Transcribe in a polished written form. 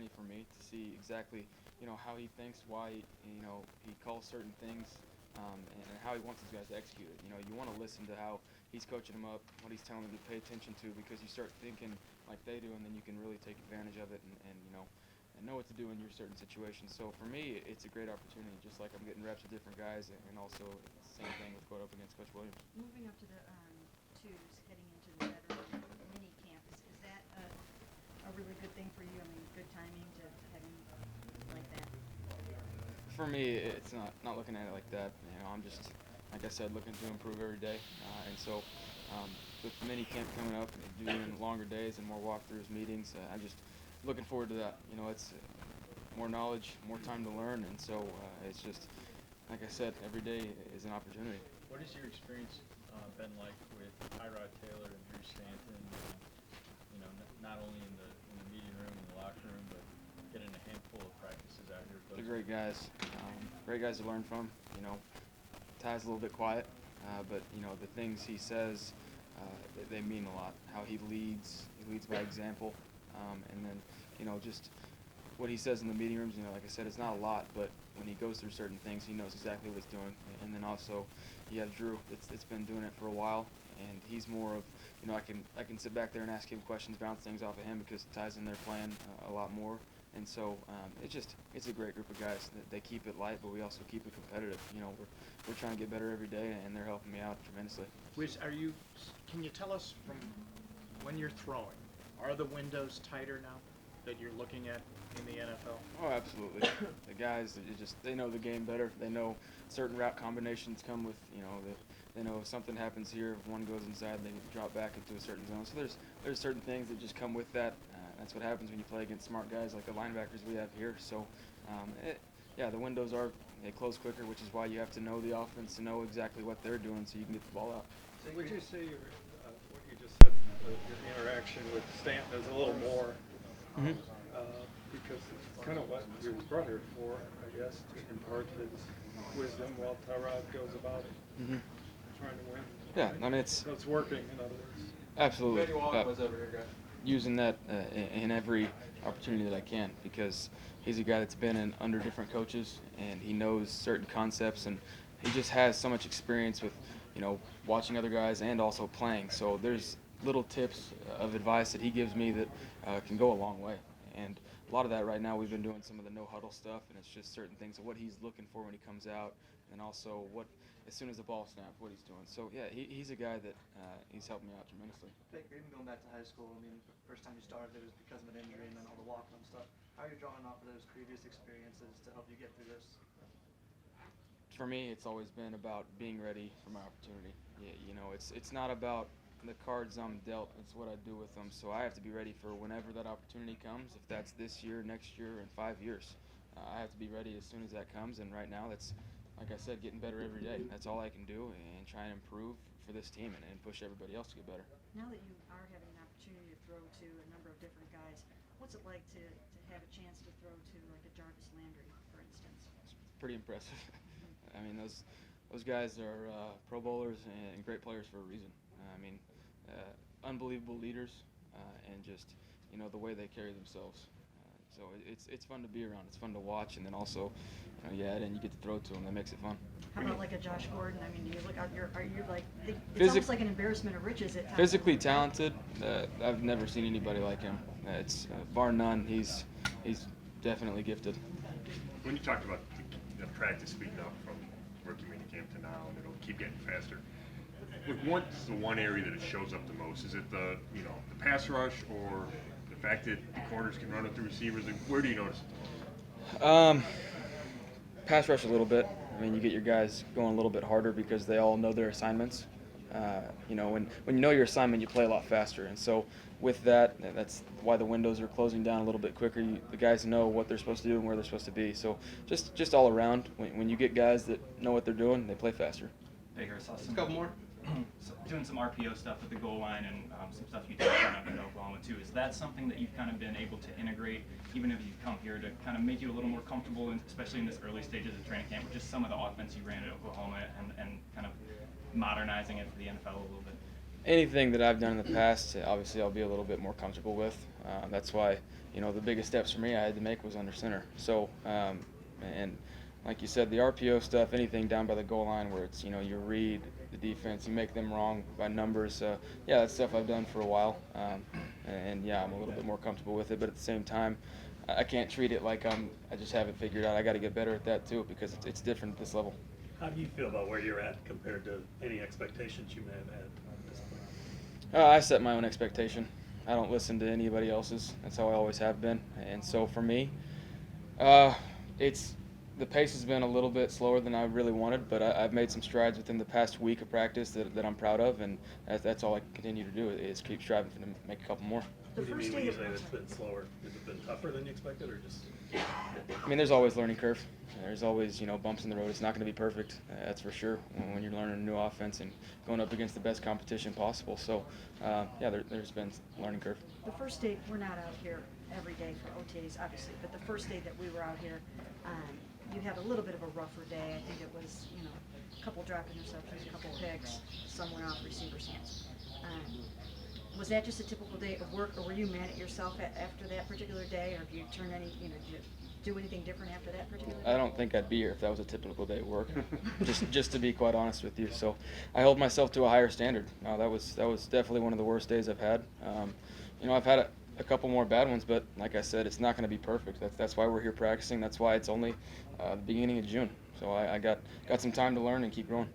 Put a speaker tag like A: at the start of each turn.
A: opportunity for me to see exactly, how he thinks, why, he calls certain things, and how he wants these guys to execute it. You want to listen to how he's coaching them up, what he's telling them to pay attention to, because you start thinking like they do, and then you can really take advantage of it and know what to do in your certain situations. So for me, it's a great opportunity, just like I'm getting reps with different guys, and also same thing with going up against Coach Williams.
B: Moving up to the twos, heading into the veteran mini camp, is that a really good thing for you? I mean, good timing to have him like that?
A: For me, it's not looking at it like that. I'm just, like I said, looking to improve every day, and so with mini camp coming up, and doing longer days and more walkthroughs, meetings, I'm just looking forward to that. It's more knowledge, more time to learn, and so it's just, like I said, every day is an opportunity.
C: What has your experience been like with Tyrod Taylor and Drew Stanton? Not only in the meeting room and the locker room, but getting a handful of practices out here.
A: They're great guys. Great guys to learn from. Ty's a little bit quiet, but the things he says, they mean a lot. How he leads by example, and then just what he says in the meeting rooms. Like I said, it's not a lot, but when he goes through certain things, he knows exactly what he's doing. And then also, you have Drew. It's been doing it for a while, and he's more of, I can sit back there and ask him questions, bounce things off of him, because Ty's in there playing a lot more. And so it's a great group of guys. They keep it light, but we also keep it competitive. We're trying to get better every day, and they're helping me out tremendously.
D: Can you tell us from when you're throwing, are the windows tighter now that you're looking at in the NFL?
A: Oh, absolutely. The guys, they know the game better. They know certain route combinations come with, they know if something happens here, if one goes inside, they drop back into a certain zone. So there's certain things that just come with that. That's what happens when you play against smart guys like the linebackers we have here. So, the windows they close quicker, which is why you have to know the offense to know exactly what they're doing so you can get the ball out.
E: So would you say what you just said, your interaction with Stanton is a little more, because it's kind of what your brother for, I guess, to impart his wisdom while Tyrod goes about it, trying to win.
A: Yeah,
E: right?
A: I mean, it's
E: working, in other words.
A: absolutely using that in every opportunity that I can, because he's a guy that's been under different coaches, and he knows certain concepts, and he just has so much experience with, watching other guys and also playing. So there's little tips of advice that he gives me that can go a long way. And a lot of that right now, we've been doing some of the no-huddle stuff, and it's just certain things of what he's looking for when he comes out, and also as soon as the ball snaps, what he's doing. So, yeah, he's a guy that he's helped me out tremendously.
F: Baker, even going back to high school, I mean, first time you started, it was because of an injury and then all the walk-on stuff. How are you drawing off of those previous experiences to help you get through this?
A: For me, it's always been about being ready for my opportunity. It's not about the cards I'm dealt, it's what I do with them. So I have to be ready for whenever that opportunity comes, if that's this year, next year, and 5 years. I have to be ready as soon as that comes, and right now that's, like I said, getting better every day. That's all I can do, and try and improve for this team and push everybody else to get better.
B: Now that you are having an opportunity to throw to a number of different guys, what's it like to have a chance to throw to like a Jarvis Landry, for instance?
A: It's pretty impressive. I mean, those guys are Pro Bowlers and great players for a reason. Unbelievable leaders, and just the way they carry themselves. So it's fun to be around. It's fun to watch, and then also, you add in, you get to throw to them. That makes it fun.
B: How about like a Josh Gordon? I mean, do you look out? Are you like? It's almost like an embarrassment of riches at times.
A: Physically talented. I've never seen anybody like him. It's bar none. He's definitely gifted.
G: When you talked about the practice speeding up from rookie minicamp to now, and it'll keep getting faster. What's the one area that it shows up the most? Is it the pass rush, or the fact that the corners can run it through receivers? And where do you notice it?
A: Pass rush a little bit. I mean, you get your guys going a little bit harder because they all know their assignments. When you know your assignment, you play a lot faster. And so with that, that's why the windows are closing down a little bit quicker. The guys know what they're supposed to do and where they're supposed to be. So just all around, when you get guys that know what they're doing, they play faster.
H: Baker, saw some
F: A couple more.
H: doing some RPO stuff at the goal line and some stuff you did kind of in Oklahoma too. Is that something that you've kind of been able to integrate, even if you've come here, to kind of make you a little more comfortable, especially in this early stages of training camp, with just some of the offense you ran at Oklahoma and kind of modernizing it for the NFL a little bit?
A: Anything that I've done in the past, obviously I'll be a little bit more comfortable with. That's why, the biggest steps for me I had to make was under center. So, and like you said, the RPO stuff, anything down by the goal line where it's, you read the defense, you make them wrong by numbers. Yeah, that's stuff I've done for a while. And yeah, I'm a little bit more comfortable with it, but at the same time, I can't treat it like I just have it figured out. I got to get better at that too, because it's different at this level.
I: How do you feel about where you're at compared to any expectations you may have had at this point?
A: I set my own expectation. I don't listen to anybody else's. That's how I always have been. And so for me, the pace has been a little bit slower than I really wanted, but I've made some strides within the past week of practice that I'm proud of, and that's all I continue to do is keep striving to make a couple more.
B: The
I: What do you
B: first
I: mean when
B: day
I: you say it's been slower? Has it been tougher than you expected, or just?
A: I mean, there's always learning curve. There's always, bumps in the road. It's not going to be perfect, that's for sure, when you're learning a new offense and going up against the best competition possible. So, yeah, there's been learning curve.
B: The first day, we're not out here every day for OTAs, obviously, but the first day that we were out here, you had a little bit of a rougher day. I think it was, a couple drop interceptions, a couple picks, some went off receivers' hands. Was that just a typical day of work, or were you mad at yourself after that particular day, or do you turn any, did you do anything different after that particular day?
A: I don't think I'd be here if that was a typical day of work, just to be quite honest with you. So I held myself to a higher standard. That was definitely one of the worst days I've had. I've had a couple more bad ones, but like I said, it's not going to be perfect. That's why we're here practicing. That's why it's only the beginning of June. So I got some time to learn and keep growing.